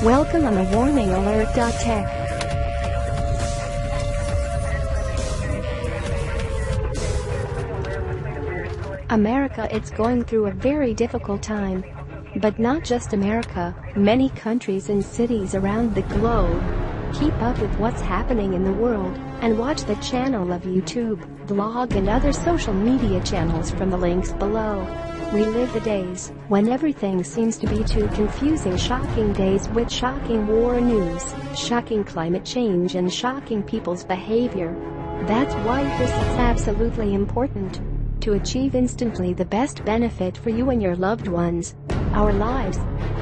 Welcome on the Warning Alert. Tech. America, it's going through a very difficult time. But not just America, many countries and cities around the globe. Keep up with what's happening in the world, and watch the channel of YouTube, blog and other social media channels from the links below. We live the days when everything seems to be too confusing. Shocking days with shocking war news, shocking climate change and shocking people's behavior. That's why this is absolutely important. To achieve instantly the best benefit for you and your loved ones. Our lives,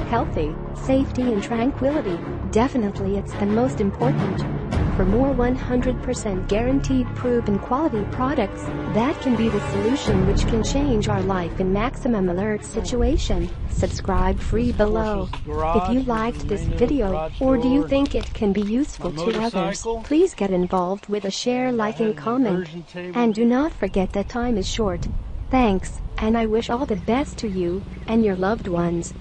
healthy, safety and tranquility, definitely it's the most important. For more 100% guaranteed proven quality products, that can be the solution which can change our life in maximum alert situation. Subscribe free below. If you liked this video, or do you think it can be useful to others, please get involved with a share, like and comment. And do not forget that time is short. Thanks, and I wish all the best to you and your loved ones.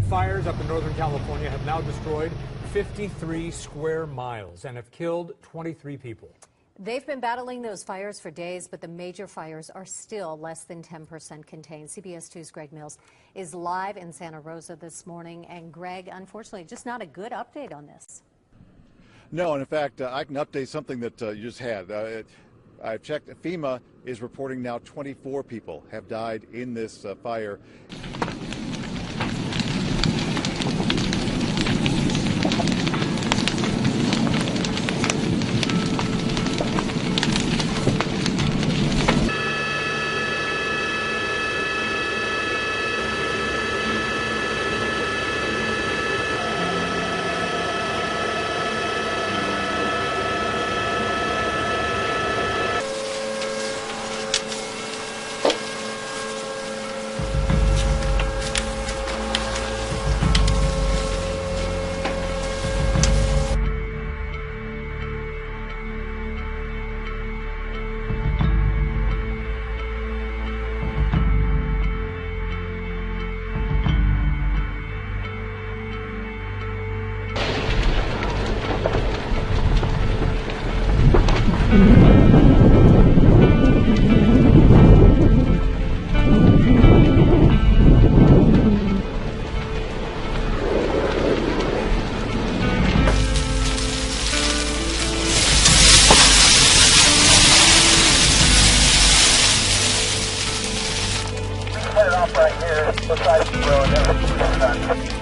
Fires up in Northern California have now destroyed 53 square miles and have killed 23 people. They've been battling those fires for days, but the major fires are still less than 10% contained. CBS 2's Greg Mills is live in Santa Rosa this morning. And Greg, unfortunately, just not a good update on this. No, and in fact, I can update something that you just had. I've checked. FEMA is reporting now 24 people have died in this fire. Right here, besides the road, everything's done.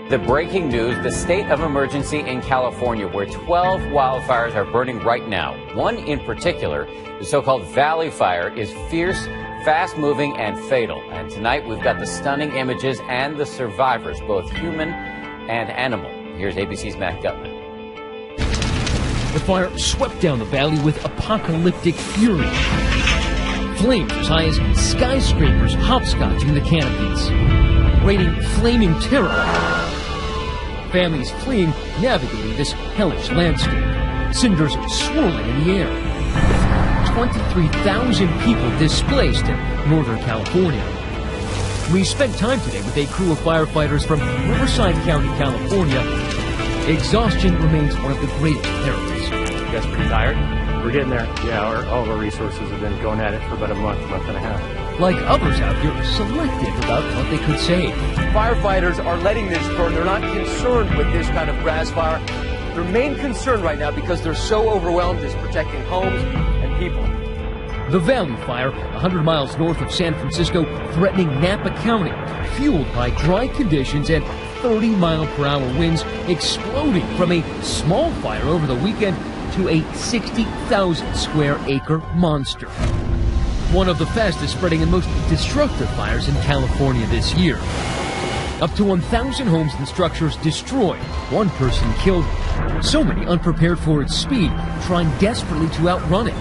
The breaking news, the state of emergency in California, where 12 wildfires are burning right now. One in particular, the so-called Valley Fire, is fierce, fast-moving, and fatal. And tonight we've got the stunning images and the survivors, both human and animal. Here's ABC's Matt Gutman. The fire swept down the valley with apocalyptic fury. Flames as high as skyscrapers hopscotching the canopies, raining flaming terror. Families fleeing, navigating this hellish landscape. Cinders swirling in the air. 23,000 people displaced in Northern California. We spent time today with a crew of firefighters from Riverside County, California. Exhaustion remains one of the greatest perils. You guys pretty tired? We're getting there. Yeah, all of our resources have been going at it for about a month and a half. Like others out here, selective about what they could save. Firefighters are letting this burn. They're not concerned with this kind of grass fire. Their main concern right now, because they're so overwhelmed, is protecting homes and people. The Valley Fire, 100 miles north of San Francisco, threatening Napa County, fueled by dry conditions and 30-mile-per-hour winds, exploding from a small fire over the weekend to a 60,000-square-acre monster. One of the fastest spreading and most destructive fires in California this year. Up to 1,000 homes and structures destroyed, one person killed, so many unprepared for its speed, trying desperately to outrun it.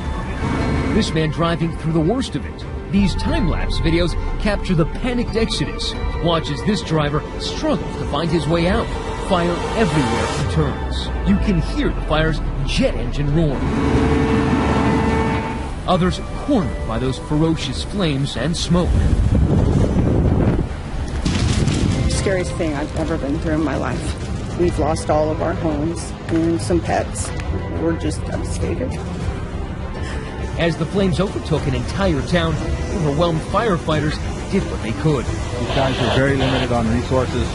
This man driving through the worst of it. These time-lapse videos capture the panicked exodus. Watch as this driver struggles to find his way out. Fire everywhere he turns. You can hear the fire's jet engine roar. Others cornered by those ferocious flames and smoke. Scariest thing I've ever been through in my life. We've lost all of our homes and some pets. We're just devastated. As the flames overtook an entire town, overwhelmed firefighters did what they could. These guys are very limited on resources.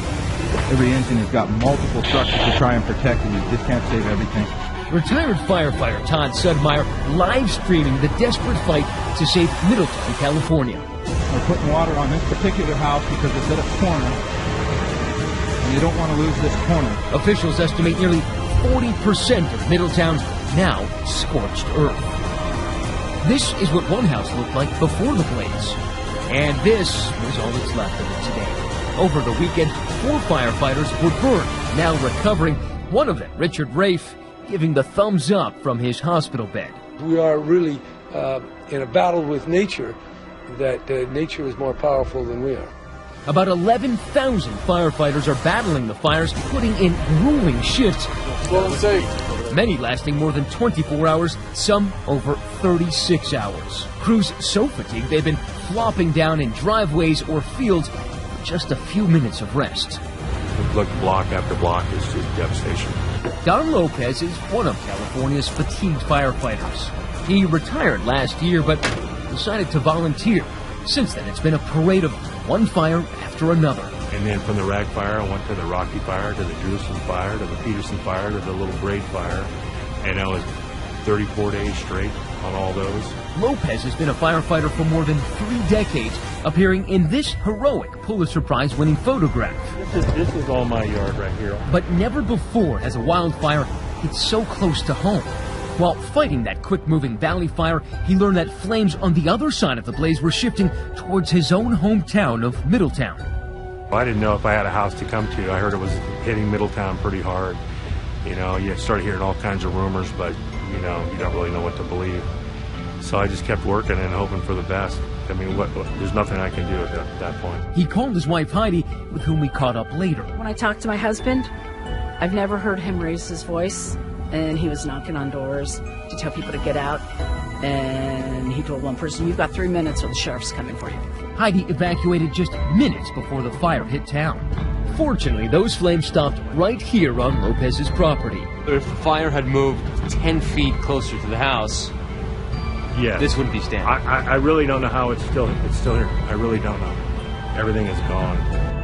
Every engine has got multiple structures to try and protect, and you just can't save everything. Retired firefighter Todd Sudmeyer live streaming the desperate fight to save Middletown, California. We're putting water on this particular house because it's at a corner, and you don't want to lose this corner. Officials estimate nearly 40% of Middletown now scorched earth. This is what one house looked like before the blaze. And this was all that's left of it today. Over the weekend, 4 firefighters were burned, now recovering. One of them, Richard Rafe, giving the thumbs up from his hospital bed. We are really in a battle with nature, that nature is more powerful than we are. About 11,000 firefighters are battling the fires, putting in grueling shifts. Well, safe. Many lasting more than 24 hours, some over 36 hours. Crews so fatigued they've been flopping down in driveways or fields for just a few minutes of rest. Look, block after block is just devastation. Don Lopez is one of California's fatigued firefighters. He retired last year, but decided to volunteer. Since then, it's been a parade of one fire after another. And then from the Rag Fire, I went to the Rocky Fire, to the Jewison Fire, to the Peterson Fire, to the Little Braid Fire. And I was 34 days straight on all those. Lopez has been a firefighter for more than 3 decades, appearing in this heroic Pulitzer Prize-winning photograph. This is all my yard right here. But never before has a wildfire hit so close to home. While fighting that quick-moving valley fire, he learned that flames on the other side of the blaze were shifting towards his own hometown of Middletown. I didn't know if I had a house to come to. I heard it was hitting Middletown pretty hard. You know, you start hearing all kinds of rumors, but, you know, you don't really know what to believe. So I just kept working and hoping for the best. I mean, there's nothing I can do at that point. He called his wife Heidi, with whom we caught up later. When I talked to my husband, I've never heard him raise his voice, and he was knocking on doors to tell people to get out. And he told one person, "You've got 3 minutes or the sheriff's coming for you." Heidi evacuated just minutes before the fire hit town. Fortunately, those flames stopped right here on Lopez's property. If the fire had moved 10 feet closer to the house, yeah, this wouldn't be standing. I really don't know how it's still here. I really don't know. Everything is gone.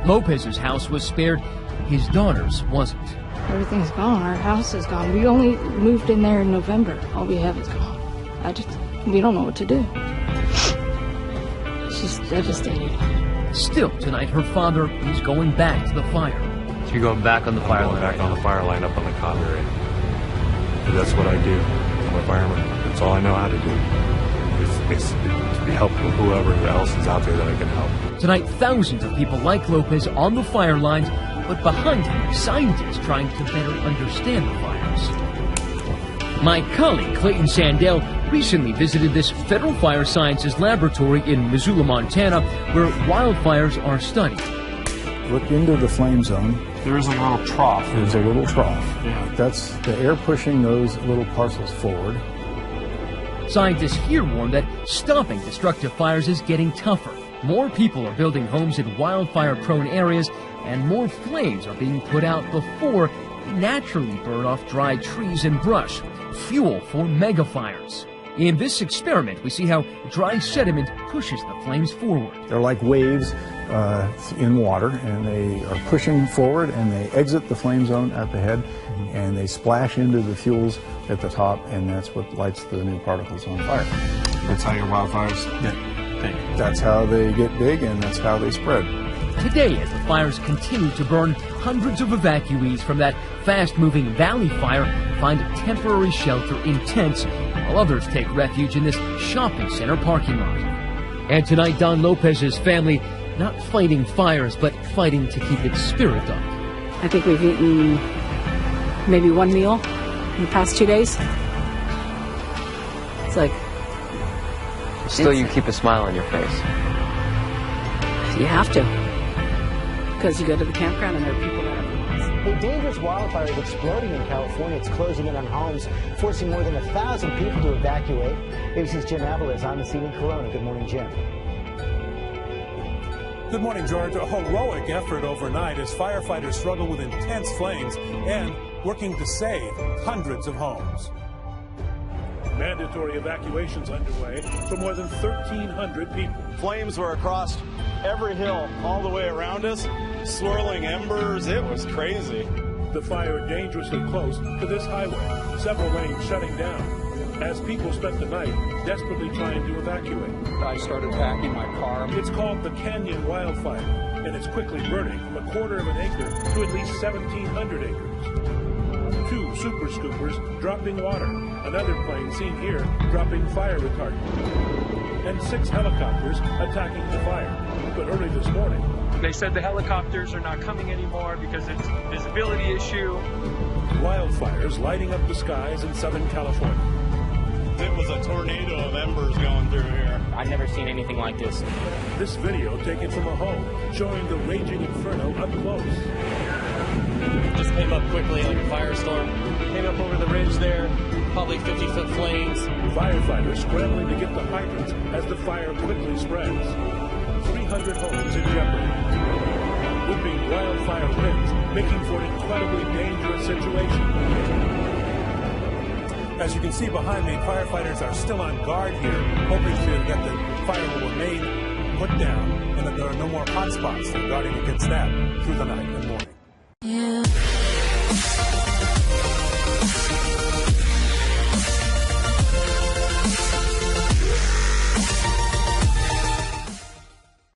Lopez's house was spared. His daughter's wasn't. Everything's gone. Our house is gone. We only moved in there in November. All we have is gone. We don't know what to do. She's devastated. Still, tonight, her father is going back to the fire. So you're going back on the fire line? Back on the fire line up on the Convery. That's what I do. I'm a fireman. That's all I know how to do. It's to be helpful to whoever else is out there that I can help. Tonight, thousands of people like Lopez on the fire lines, but behind him, scientists trying to better understand the fires. My colleague, Clayton Sandell, recently visited this federal fire sciences laboratory in Missoula, Montana, where wildfires are studied. Look into the flame zone. There is a little trough. There's a little trough. Yeah. That's the air pushing those little parcels forward. Scientists here warn that stopping destructive fires is getting tougher. More people are building homes in wildfire-prone areas, and more flames are being put out before they naturally burn off dry trees and brush, fuel for megafires. In this experiment, we see how dry sediment pushes the flames forward. They're like waves in water, and they are pushing forward, and they exit the flame zone at the head, and they splash into the fuels at the top, and that's what lights the new particles on fire. That's how your wildfires get big. That's how they get big, and that's how they spread. Today, as the fires continue to burn, hundreds of evacuees from that fast-moving valley fire find temporary shelter in tents, while others take refuge in this shopping center parking lot. And tonight, Don Lopez's family not fighting fires, but fighting to keep its spirit up. I think we've eaten maybe one meal in the past 2 days. It's like... Still, you keep a smile on your face. You have to. Because you go to the campground and there are people that have lost. A dangerous wildfire is exploding in California. It's closing in on homes, forcing more than 1,000 people to evacuate. ABC's Jim Avila is on the scene in Corona. Good morning, Jim. Good morning, George. A heroic effort overnight as firefighters struggle with intense flames and working to save hundreds of homes. Mandatory evacuations underway for more than 1,300 people. Flames were across every hill all the way around us, swirling embers. It was crazy. The fire dangerously close to this highway, several lanes shutting down as people spent the night desperately trying to evacuate. I started packing my car. It's called the Canyon Wildfire, and it's quickly burning from 1/4 of an acre to at least 1,700 acres. 2 super scoopers dropping water, another plane seen here dropping fire retardant, and 6 helicopters attacking the fire. But early this morning, they said the helicopters are not coming anymore because it's a visibility issue. Wildfires lighting up the skies in Southern California. It was a tornado of embers going through here. I've never seen anything like this. This video taken from a home showing the raging inferno up close. Just came up quickly like a firestorm. Came up over the ridge there, probably 50-foot flames. Firefighters scrambling to get the hydrants as the fire quickly spreads. 300 homes in jeopardy. Whipping wildfire winds, making for an incredibly dangerous situation. As you can see behind me, firefighters are still on guard here, hoping that the fire will remain put down and that there are no more hot spots. They're guarding against that through the night and morning. Yeah.